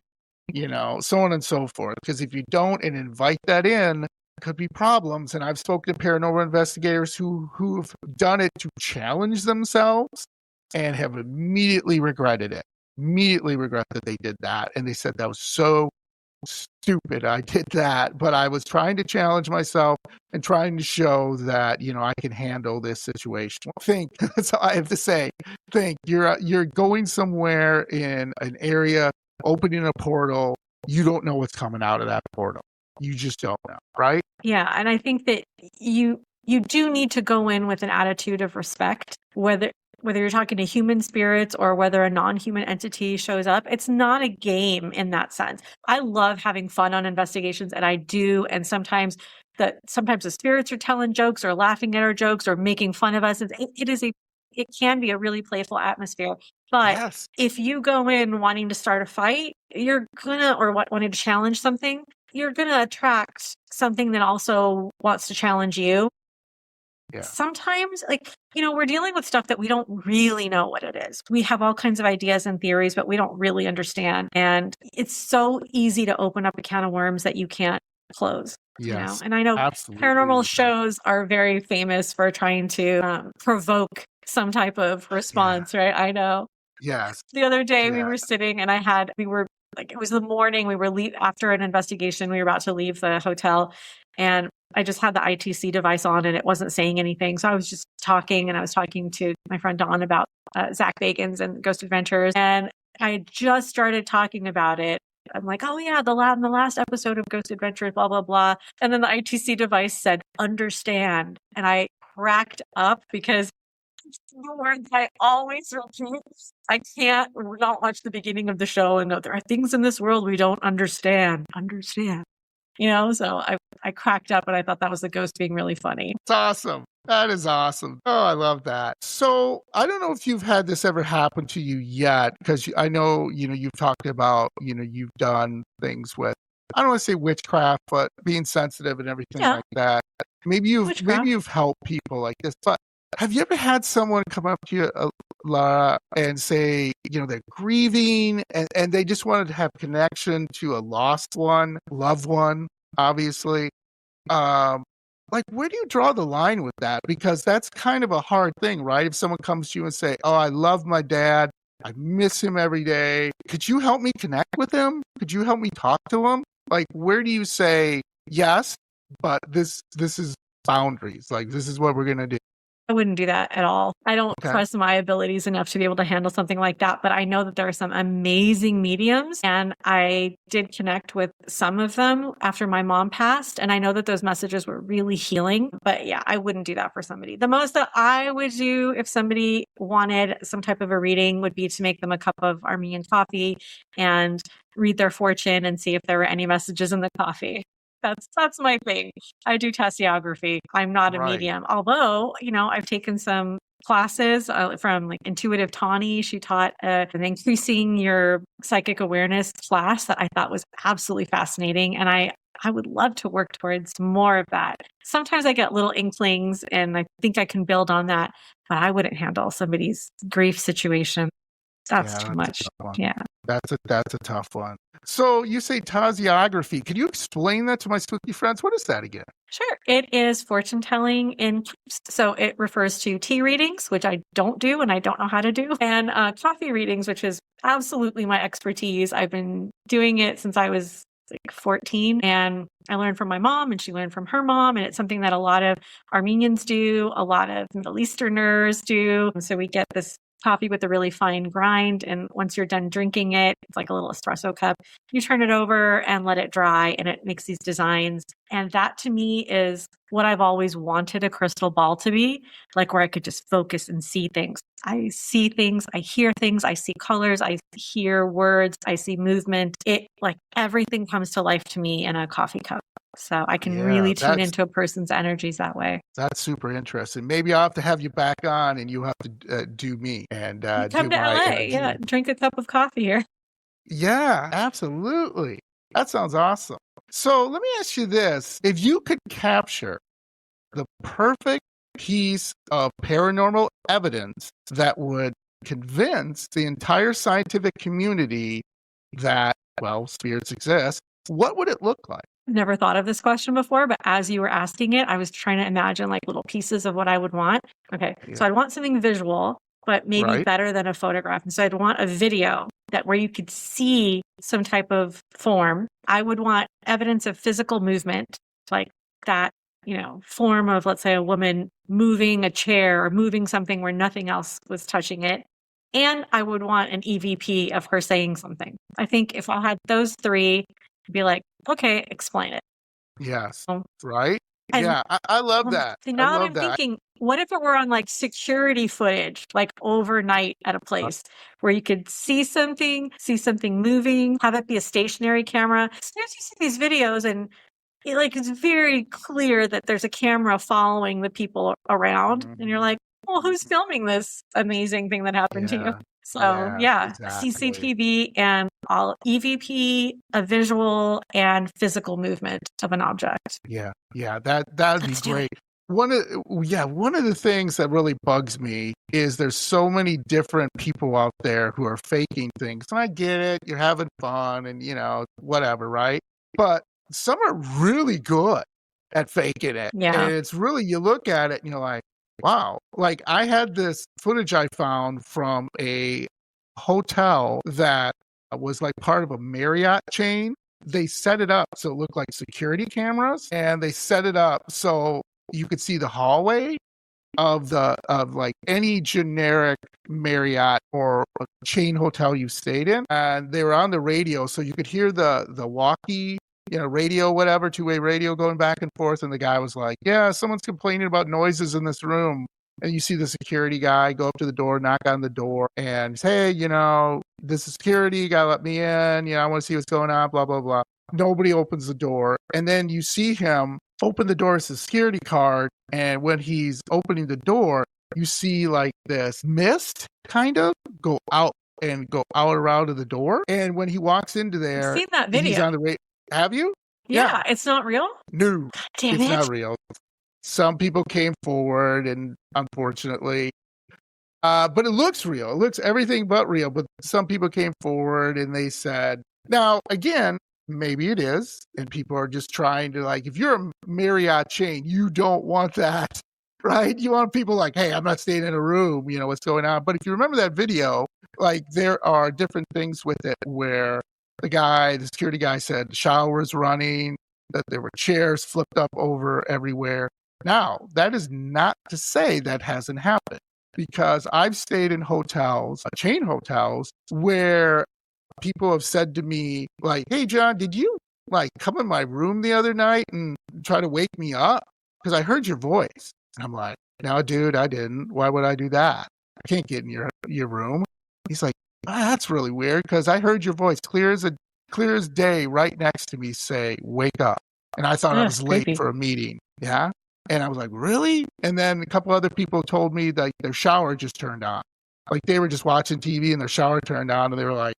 so on and so forth. Because if you don't and invite that in, could be problems. And I've spoken to paranormal investigators who've done it to challenge themselves and have immediately regretted it. Immediately regret that they did that. And they said that was so stupid. I did that, but I was trying to challenge myself and trying to show that, I can handle this situation. Think, that's all I have to say. Think you're going somewhere in an area, opening a portal. You don't know what's coming out of that portal. You just don't know, right? Yeah, and I think that you do need to go in with an attitude of respect, whether you're talking to human spirits or whether a non-human entity shows up. It's not a game in that sense. I love having fun on investigations, and I do. And sometimes the spirits are telling jokes or laughing at our jokes or making fun of us. It can be a really playful atmosphere. But Yes. if you go in wanting to start a fight, wanting to challenge something, you're going to attract something that also wants to challenge you. Yeah. Sometimes, we're dealing with stuff that we don't really know what it is. We have all kinds of ideas and theories, but we don't really understand. And it's so easy to open up a can of worms that you can't close. Yes. And I know Absolutely. paranormal shows are very famous for trying to provoke some type of response, right? I know. Yes. The other day we were sitting and it was the morning, we were after an investigation, we were about to leave the hotel, and I just had the ITC device on and it wasn't saying anything. So I was just talking, and I was talking to my friend Dawn about Zach Bagans and Ghost Adventures. And I had just started talking about it. I'm like, oh yeah, in the last episode of Ghost Adventures, blah, blah, blah. And then the ITC device said, understand. And I cracked up because the word that I always repeat. I can't not watch the beginning of the show and go, there are things in this world we don't understand. Understand. So I cracked up, and I thought that was the ghost being really funny. It's awesome. That is awesome. Oh, I love that. So I don't know if you've had this ever happen to you yet, because I know, you've talked about, you've done things with, I don't want to say witchcraft, but being sensitive and everything like that. Maybe you've helped people like this, but have you ever had someone come up to you, Lara, and say, they're grieving and they just wanted to have connection to a lost one, loved one, obviously. Where do you draw the line with that? Because that's kind of a hard thing, right? If someone comes to you and say, oh, I love my dad, I miss him every day. Could you help me connect with him? Could you help me talk to him? Where do you say, yes, but this is boundaries. This is what we're going to do. I wouldn't do that at all. I don't trust my abilities enough to be able to handle something like that. But I know that there are some amazing mediums, and I did connect with some of them after my mom passed. And I know that those messages were really healing. But yeah, I wouldn't do that for somebody. The most that I would do if somebody wanted some type of a reading would be to make them a cup of Armenian coffee and read their fortune and see if there were any messages in the coffee. That's my thing. I do tasseography. I'm not a medium. Although, I've taken some classes from Intuitive Tawny. She taught an increasing your psychic awareness class that I thought was absolutely fascinating. And I would love to work towards more of that. Sometimes I get little inklings and I think I can build on that, but I wouldn't handle somebody's grief situation. That's too much. Yeah. That's a tough one. So you say tasseography. Can you explain that to my spooky friends? What is that again? Sure. It is fortune telling in cups. So it refers to tea readings, which I don't do and I don't know how to do, and coffee readings, which is absolutely my expertise. I've been doing it since I was 14, and I learned from my mom and she learned from her mom. And it's something that a lot of Armenians do, a lot of Middle Easterners do. So we get this coffee with a really fine grind. And once you're done drinking it, it's like a little espresso cup. You turn it over and let it dry, and it makes these designs. And that to me is what I've always wanted a crystal ball to be, like where I could just focus and see things. I see things, I hear things, I see colors, I hear words, I see movement. It like everything comes to life to me in a coffee cup. So I can really tune into a person's energies that way. That's super interesting. Maybe I'll have to have you back on and you have to do me and come do to my LA. energy. Yeah, drink a cup of coffee here. Yeah, absolutely. That sounds awesome. So let me ask you this. If you could capture the perfect piece of paranormal evidence that would convince the entire scientific community that, well, spirits exist, what would it look like? Never thought of this question before, but as you were asking it, I was trying to imagine like little pieces of what I would want. Okay. Yeah. So I'd want something visual, but maybe better than a photograph. And so I'd want a video that where you could see some type of form. I would want evidence of physical movement, like that, form of, let's say, a woman moving a chair or moving something where nothing else was touching it. And I would want an EVP of her saying something. I think if I had those three, I'd be like, okay, explain it. Yes. Right? And, yeah, I love that. See, now I love that I'm thinking, what if it were on like security footage, like overnight at a place where you could see something moving, have it be a stationary camera? Sometimes you see these videos and it's very clear that there's a camera following the people around. And you're like, well, who's filming this amazing thing that happened to you? So exactly. CCTV and all EVP, a visual and physical movement of an object. Yeah, that'd be great. One of the things that really bugs me is there's so many different people out there who are faking things. And I get it, you're having fun and whatever, right? But some are really good at faking it. Yeah. And it's really, you look at it and you're like, wow. Like I had this footage I found from a hotel that was like part of a Marriott chain. They set it up so it looked like security cameras, and they set it up so you could see the hallway of like any generic Marriott or chain hotel you stayed in. And they were on the radio, so you could hear the walkie, radio, whatever, two-way radio going back and forth. And the guy was like, yeah, someone's complaining about noises in this room. And you see the security guy go up to the door, knock on the door, and say, hey, this is security, you gotta let me in, I want to see what's going on, blah, blah, blah. Nobody opens the door. And then you see him open the door as a security card. And when he's opening the door, you see like this mist kind of go out around to the door. And when he walks into there, I've seen that video. He's on the radio. Have you? Yeah. It's not real? No. Damn it's not real. Some people came forward, and unfortunately, but it looks real. It looks everything but real. But some people came forward and they said, now, again, maybe it is. And people are just trying to, like, if you're a Marriott chain, you don't want that, right? You want people like, hey, I'm not staying in a room, what's going on. But if you remember that video, like, there are different things with it where the security guy said the shower was running, that there were chairs flipped up over everywhere. Now, that is not to say that hasn't happened, because I've stayed in hotels, chain hotels, where people have said to me, like, hey, John, did you, like, come in my room the other night and try to wake me up? Because I heard your voice. And I'm like, no, dude, I didn't. Why would I do that? I can't get in your room. He's like, that's really weird, because I heard your voice clear as day right next to me say, wake up. And I thought I was late for a meeting. Yeah. And I was like, really? And then a couple other people told me that their shower just turned on. Like they were just watching TV and their shower turned on, and they were like,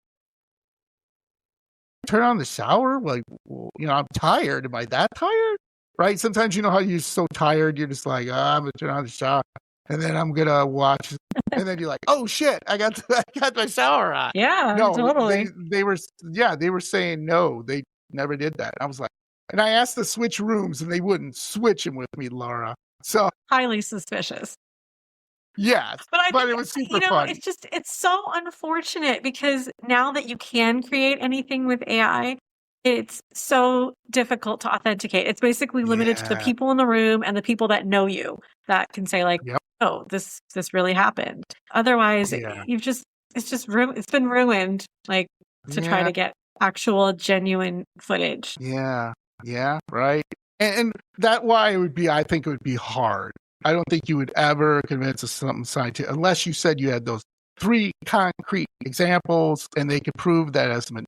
turn on the shower? Like, I'm tired. Am I that tired? Right? Sometimes how you're so tired, you're just like, I'm going to turn on the shower. And then I'm going to watch. And then you're like, oh, shit, I got my shower on. Yeah, no, totally. They were saying no, they never did that. I was like, and I asked to switch rooms, and they wouldn't switch them with me, Lara. So highly suspicious. Yeah, but it was super fun. It's so unfortunate, because now that you can create anything with AI, it's so difficult to authenticate. It's basically limited to the people in the room and the people that know you that can say, like, oh, this really happened. Otherwise, Yeah. it's been ruined, like, to try Yeah. to get actual genuine footage. Yeah. Yeah. Right. And that why I think it would be hard. I don't think you would ever convince us something scientific unless you said you had those 3 concrete examples and they could prove that has been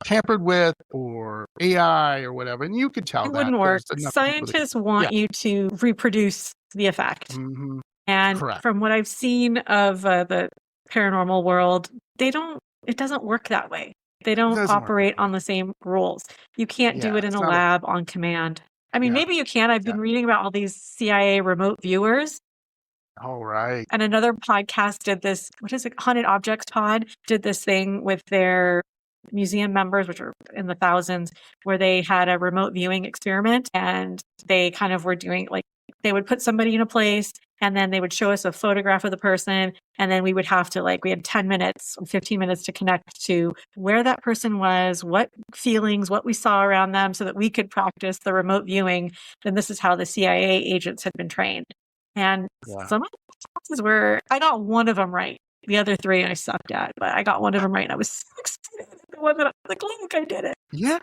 tampered with or AI or whatever. And you could tell It that wouldn't work. there's enough people that, Scientists want yeah. you to reproduce the effect. Mm-hmm. And Correct. from what I've seen of the paranormal world, it doesn't work that way. They It don't doesn't work that operate way. on the same rules. You can't do Yeah. it in It's a not a, lab on command. I mean, yeah. maybe you can. I've Yeah. been reading about all these CIA remote viewers. All right. And another podcast did this, what is it? Haunted Objects Pod did this thing with their museum members, which are in the thousands, where they had a remote viewing experiment and they kind of were doing like, they would put somebody in a place and then they would show us a photograph of the person. And then we would have to we had 10 minutes, 15 minutes to connect to where that person was, what feelings, what we saw around them so that we could practice the remote viewing. And this is how the CIA agents had been trained. And Yeah. some of the classes were, I got one of them right. The other 3 I sucked at, but I got one of them right. And I was so excited. The one that I was like, look, I did it. Yeah.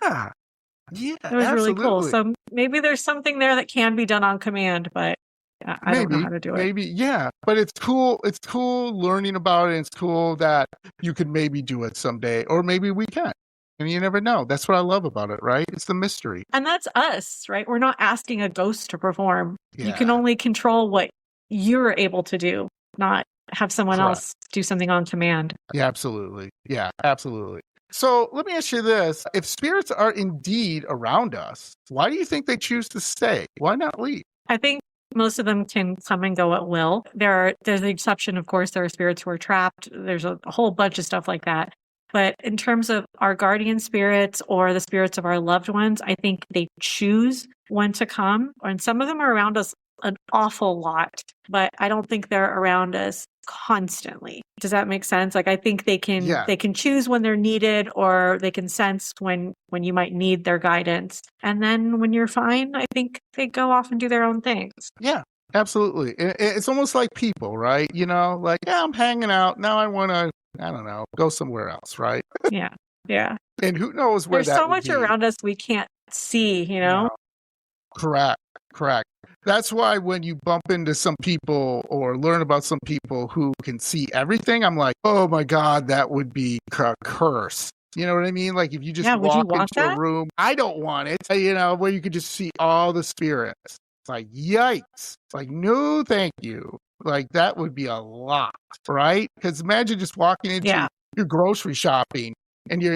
Yeah. It was really cool. Absolutely. So maybe there's something there that can be done on command, but I don't know how to do it. Maybe, yeah. But it's cool. It's cool learning about it. It's cool that you could maybe do it someday, or maybe we can. And you never know. That's what I love about it, right? It's the mystery. And that's us, right? We're not asking a ghost to perform. Yeah. You can only control what you're able to do, not have someone Correct. else do something on command. Yeah, absolutely. Yeah, absolutely. So let me ask you this. If spirits are indeed around us, why do you think they choose to stay? Why not leave? I think most of them can come and go at will. There's the exception, of course, there are spirits who are trapped. There's a whole bunch of stuff like that. But in terms of our guardian spirits or the spirits of our loved ones, I think they choose when to come. And some of them are around us an awful lot, but I don't think they're around us constantly. Does that make sense? Like, I think they can choose when they're needed, or they can sense when you might need their guidance. And then when you're fine, I think they go off and do their own things. Yeah, absolutely. It's almost like people, right? You know, like, yeah, I'm hanging out. Now I want to, I don't know, go somewhere else, right? Yeah. Yeah. And who knows where There's that so would much be. around us we can't see, you know? Correct. That's why when you bump into some people or learn about some people who can see everything, I'm like, oh my God, that would be a curse. You know what I mean? Like if you just walk into a room, I don't want it, you know, where you could just see all the spirits. It's like, yikes. It's like, no, thank you. Like that would be a lot, right? Because imagine just walking into your grocery shopping and you're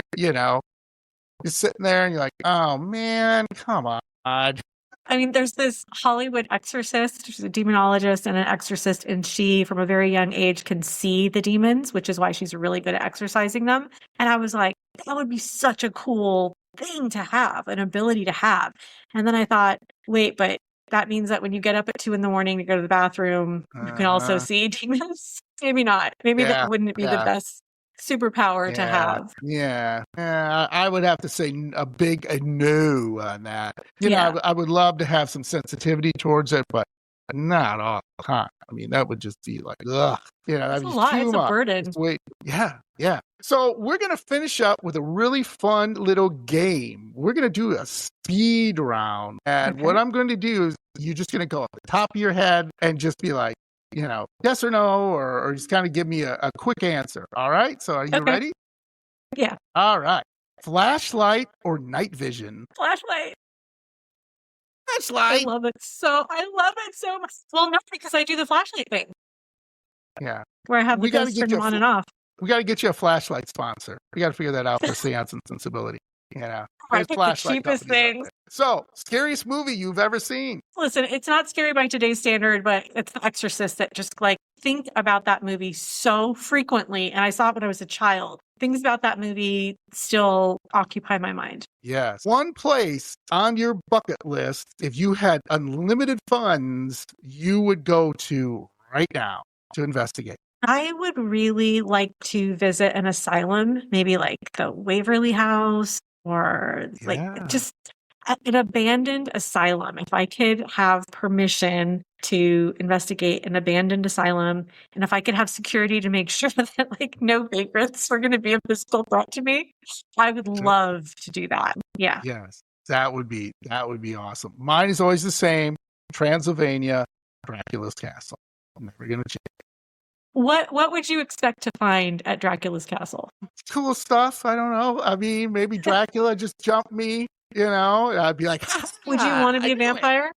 sitting there and you're like, oh man, come on. I mean, there's this Hollywood exorcist. She's a demonologist and an exorcist, and she, from a very young age, can see the demons, which is why she's really good at exorcising them. And I was like, that would be such a cool thing to have, an ability to have. And then I thought, wait, but that means that when you get up at 2 a.m, to go to the bathroom, you can also see demons? Maybe not. Maybe that wouldn't be the best superpower to have. Yeah. I would have to say a big no on that. You know, I would love to have some sensitivity towards it, but not all the time. I mean, that would just be like, ugh. You know, that's a lot. It's a burden. Wait, yeah. So we're going to finish up with a really fun little game. We're going to do a speed round. And what I'm going to do is you're just going to go at the top of your head and just be like, you know, yes or no, or just kind of give me a quick answer. All right. So are you ready? Yeah. All right. Flashlight or night vision? Flashlight. Flashlight. I love it so much. Well, not because I do the flashlight thing. Yeah. Where I have the ghost turn them on and off. We got to get you a flashlight sponsor. We got to figure that out for Seance and Sensibility. You know, I picked the cheapest thing. So, scariest movie you've ever seen? Listen, it's not scary by today's standard, but it's The Exorcist that just think about that movie so frequently. And I saw it when I was a child. Things about that movie still occupy my mind. Yes. One place on your bucket list, if you had unlimited funds, you would go to right now to investigate. I would really like to visit an asylum, maybe like the Waverly House or just an abandoned asylum. If I could have permission to investigate an abandoned asylum. And if I could have security to make sure that like no vagrants were going to be a physical threat to me, I would love to do that. Yeah. Yes, that would be awesome. Mine is always the same: Transylvania, Dracula's castle. I'm never gonna change. What would you expect to find at Dracula's castle? Cool stuff. I don't know. I mean, maybe Dracula just jumped me. You know, I'd be like, Would you want to be a vampire?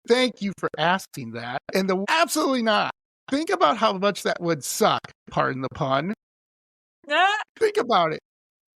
Thank you for asking that. And absolutely not. Think about how much that would suck. Pardon the pun. Think about it.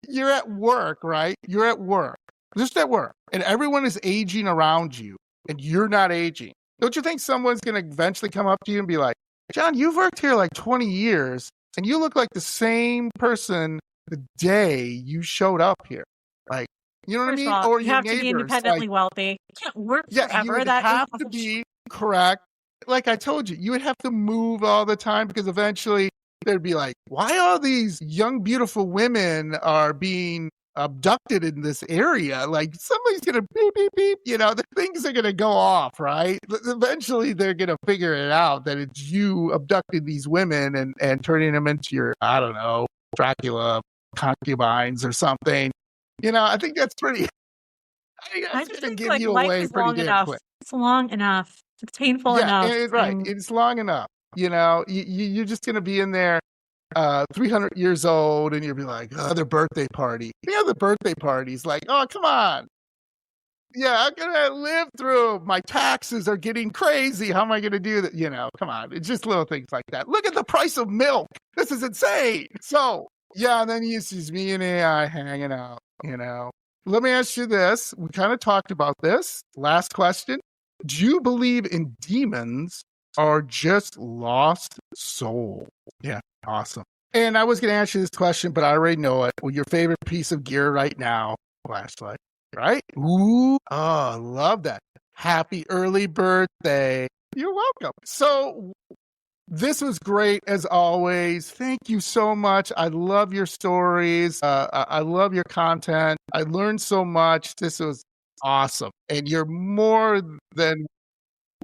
You're at work, right? You're at work, just at work, and everyone is aging around you, and you're not aging. Don't you think someone's going to eventually come up to you and be like, John, you've worked here like 20 years, and you look like the same person the day you showed up here? Like, you know what I mean? Or you have to be independently wealthy. You can't work forever. You would have to be correct. Like I told you, you would have to move all the time because eventually they'd be like, why all these young, beautiful women are being abducted in this area? Like somebody's going to beep, beep, beep. You know, the things are going to go off, right? Eventually they're going to figure it out that it's you abducting these women and turning them into your, I don't know, Dracula concubines or something. You know, I think that's pretty. I just think like life is long enough. Quick. It's long enough. It's painful enough. Right. It's long enough. You know, you're just going to be in there 300 years old and you'll be like, oh, their birthday party. The other birthday parties, like, oh, come on. Yeah, I'm going to live through. My taxes are getting crazy. How am I going to do that? You know, come on. It's just little things like that. Look at the price of milk. This is insane. So, yeah, and then it's just me and AI hanging out, you know. Let me ask you this. We kind of talked about this. Last question. Do you believe in demons or just lost souls? Yeah, awesome. And I was going to ask you this question, but I already know it. Well, your favorite piece of gear right now, flashlight, right? Ooh, oh, love that. Happy early birthday. You're welcome. So this was great as always. Thank you so much. I love your stories. I love your content. I learned so much. This was awesome. And you're more than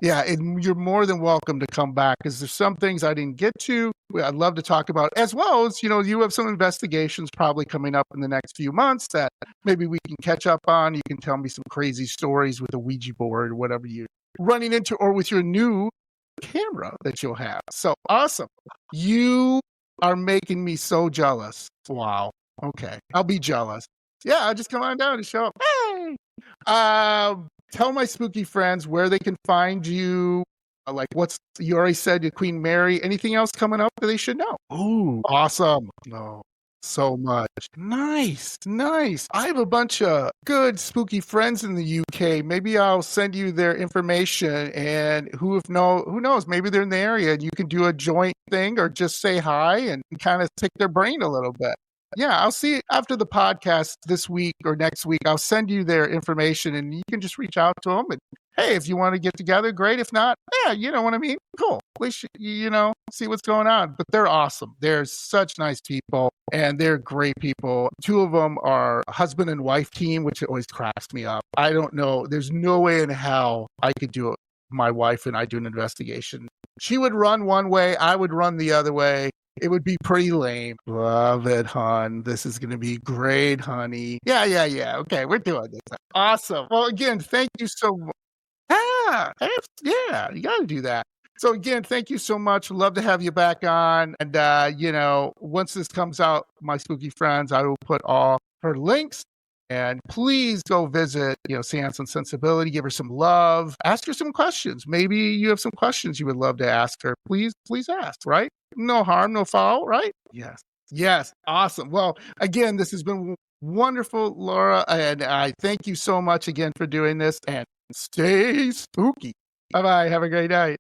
welcome to come back because there's some things I didn't get to. I'd love to talk about, as well as, you know, you have some investigations probably coming up in the next few months that maybe we can catch up on. You can tell me some crazy stories with a Ouija board or whatever you're running into, or with your new camera that you'll have. So awesome. You are making me so jealous. Wow. Okay. I'll be jealous. Yeah, I'll just come on down and show up. Hey. Tell my spooky friends where they can find you. Like you already said, your Queen Mary. Anything else coming up that they should know? Oh, awesome. Oh, so much. Nice. I have a bunch of good spooky friends in the UK. Maybe I'll send you their information, and who knows, maybe they're in the area and you can do a joint thing or just say hi and kind of pick their brain a little bit. Yeah, I'll see after the podcast this week or next week. I'll send you their information and you can just reach out to them. And hey, if you want to get together, great. If not, yeah, you know what I mean? Cool. At least, you know, see what's going on. But they're awesome. They're such nice people and they're great people. Two of them are a husband and wife team, which always cracks me up. I don't know. There's no way in hell I could do it. My wife and I do an investigation. She would run one way. I would run the other way. It would be pretty lame. Love it, hon. This is going to be great, honey. Yeah. Okay, we're doing this. Awesome. Well, again, thank you so much. Yeah, you got to do that. So again, thank you so much. Love to have you back on. And, you know, once this comes out, my spooky friends, I will put all her links. And please go visit, you know, Seance and Sensibility. Give her some love. Ask her some questions. Maybe you have some questions you would love to ask her. Please ask, right? No harm, no foul, right? Yes. Awesome. Well, again, this has been wonderful, Laura. And I thank you so much again for doing this. And stay spooky. Bye-bye. Have a great night.